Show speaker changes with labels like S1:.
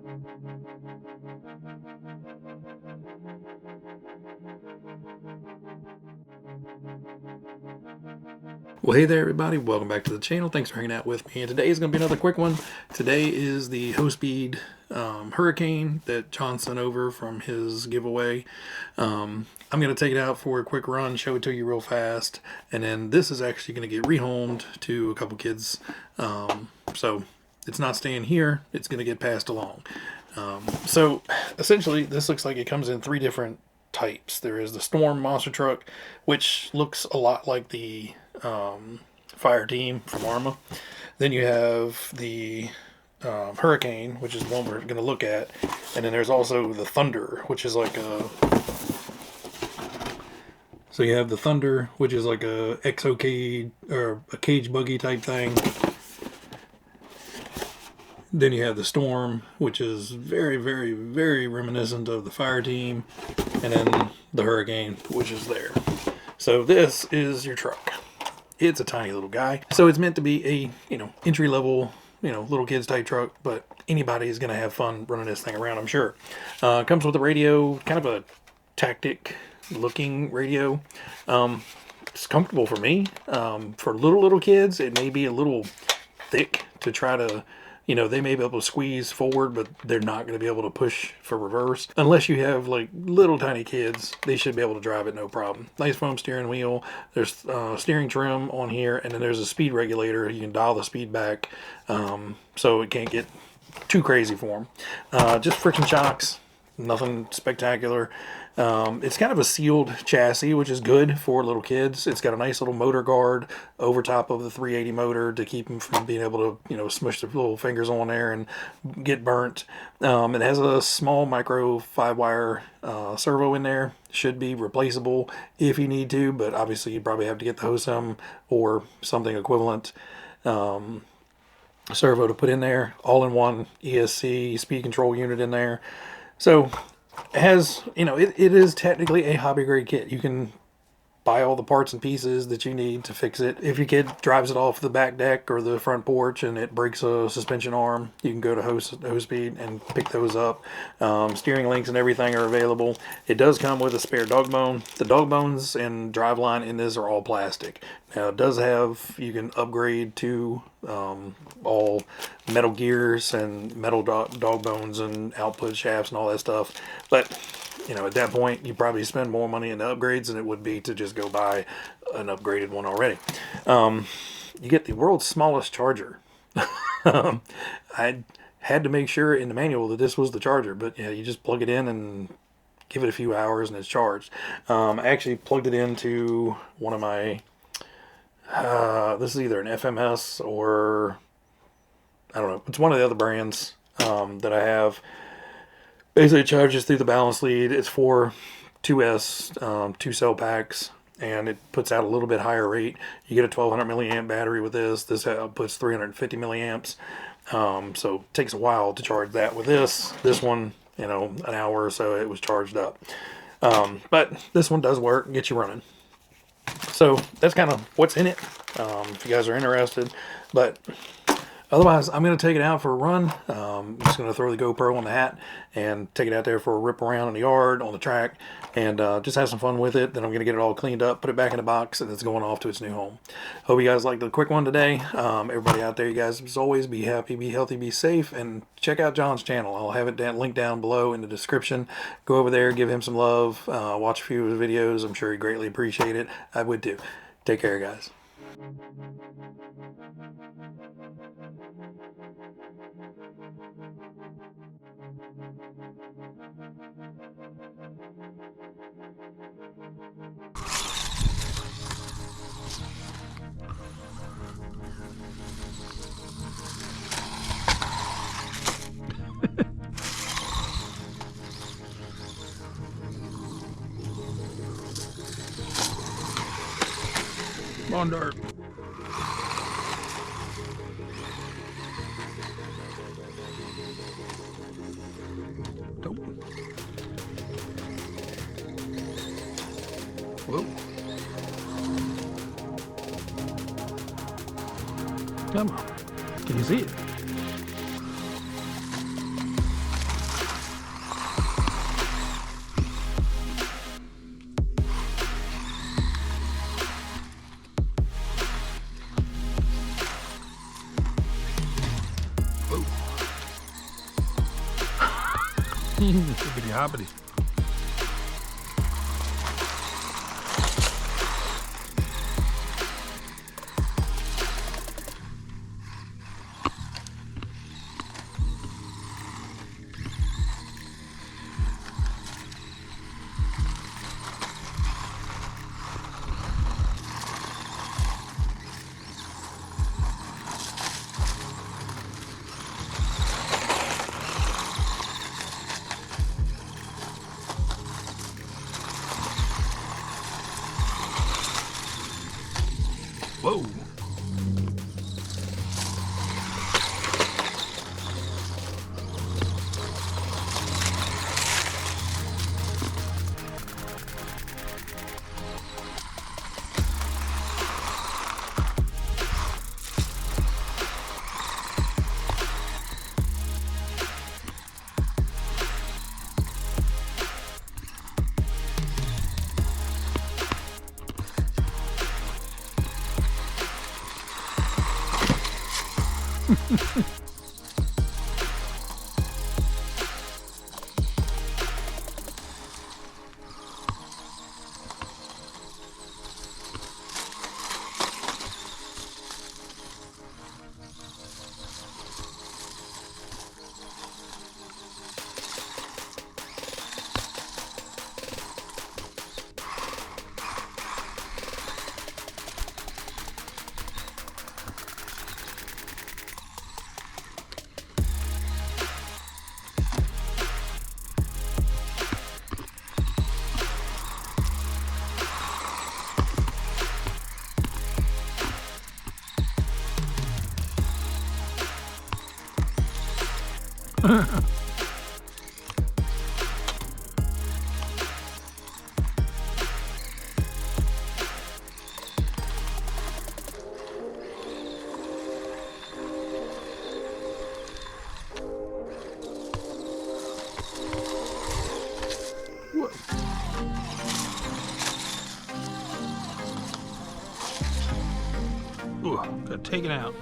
S1: Well, hey there, everybody. Welcome back to the channel. Thanks for hanging out with me. And today is going to be another quick one. Today is the Hospeed Hurricane that John sent over from his giveaway. I'm going to take it out for a quick run, show it to you real fast, and then this is actually going to get rehomed to a couple kids. So it's not staying here. It's going to get passed along. So essentially, this looks like it comes in three different types. There is the Storm monster truck, which looks a lot like the fire team from Arma. Then you have the Hurricane, which is the one we're going to look at, and then there's also the Thunder, which is like a. So you have the Thunder, which is like a exo cage or a cage buggy type thing. Then you have the Storm, which is very, very, very reminiscent of the fire team, and then the Hurricane, which is there. So this is your truck. It's a tiny little guy. So it's meant to be a, entry level, little kids type truck, but anybody is going to have fun running this thing around, I'm sure. Comes with a radio, kind of a tactic looking radio. It's comfortable for me. For little kids, it may be a little thick to try to, they may be able to squeeze forward, but they're not going to be able to push for reverse. Unless you have like little tiny kids, they should be able to drive it no problem. Nice foam steering wheel. There's steering trim on here, and then there's a speed regulator. You can dial the speed back so it can't get too crazy for them. Just friction shocks, nothing spectacular. It's kind of a sealed chassis, which is good for little kids. It's got a nice little motor guard over top of the 380 motor to keep them from being able to, smush their little fingers on there and get burnt. It has a small micro 5-wire servo in there. Should be replaceable if you need to, but obviously you'd probably have to get the Hosem or something equivalent servo to put in there. All-in-one ESC speed control unit in there. So it has, it is technically a hobby grade kit. You can buy all the parts and pieces that you need to fix it. If your kid drives it off the back deck or the front porch and it breaks a suspension arm, you can go to Hospeed and pick those up. Steering links and everything are available. It does come with a spare dog bone. The dog bones and driveline in this are all plastic. Now it does have, you can upgrade to all metal gears and metal dog bones and output shafts and all that stuff. But at that point, you probably spend more money in the upgrades than it would be to just go buy an upgraded one already. You get the world's smallest charger. I had to make sure in the manual that this was the charger, but yeah, you just plug it in and give it a few hours and it's charged. I actually plugged it into one of my, this is either an FMS or, I don't know, it's one of the other brands that I have. Basically, it charges through the balance lead. It's for 2S, 2-cell packs, and it puts out a little bit higher rate. You get a 1200 milliamp battery with this. This puts 350 milliamps. So it takes a while to charge that with this. This one, an hour or so, it was charged up. But this one does work and gets you running. So that's kind of what's in it, if you guys are interested. But otherwise, I'm going to take it out for a run. I'm just going to throw the GoPro on the hat and take it out there for a rip around in the yard, on the track, and just have some fun with it. Then I'm going to get it all cleaned up, put it back in the box, and it's going off to its new home. Hope you guys liked the quick one today. Everybody out there, you guys, as always, be happy, be healthy, be safe, and check out John's channel. I'll have it linked down below in the description. Go over there, give him some love, watch a few of his videos. I'm sure he'd greatly appreciate it. I would too. Take care, guys. Come on, Dart. Whoa. Come on. Can you see it?
S2: Hippity hoppity. Whoa. Ooh, gotta take it out.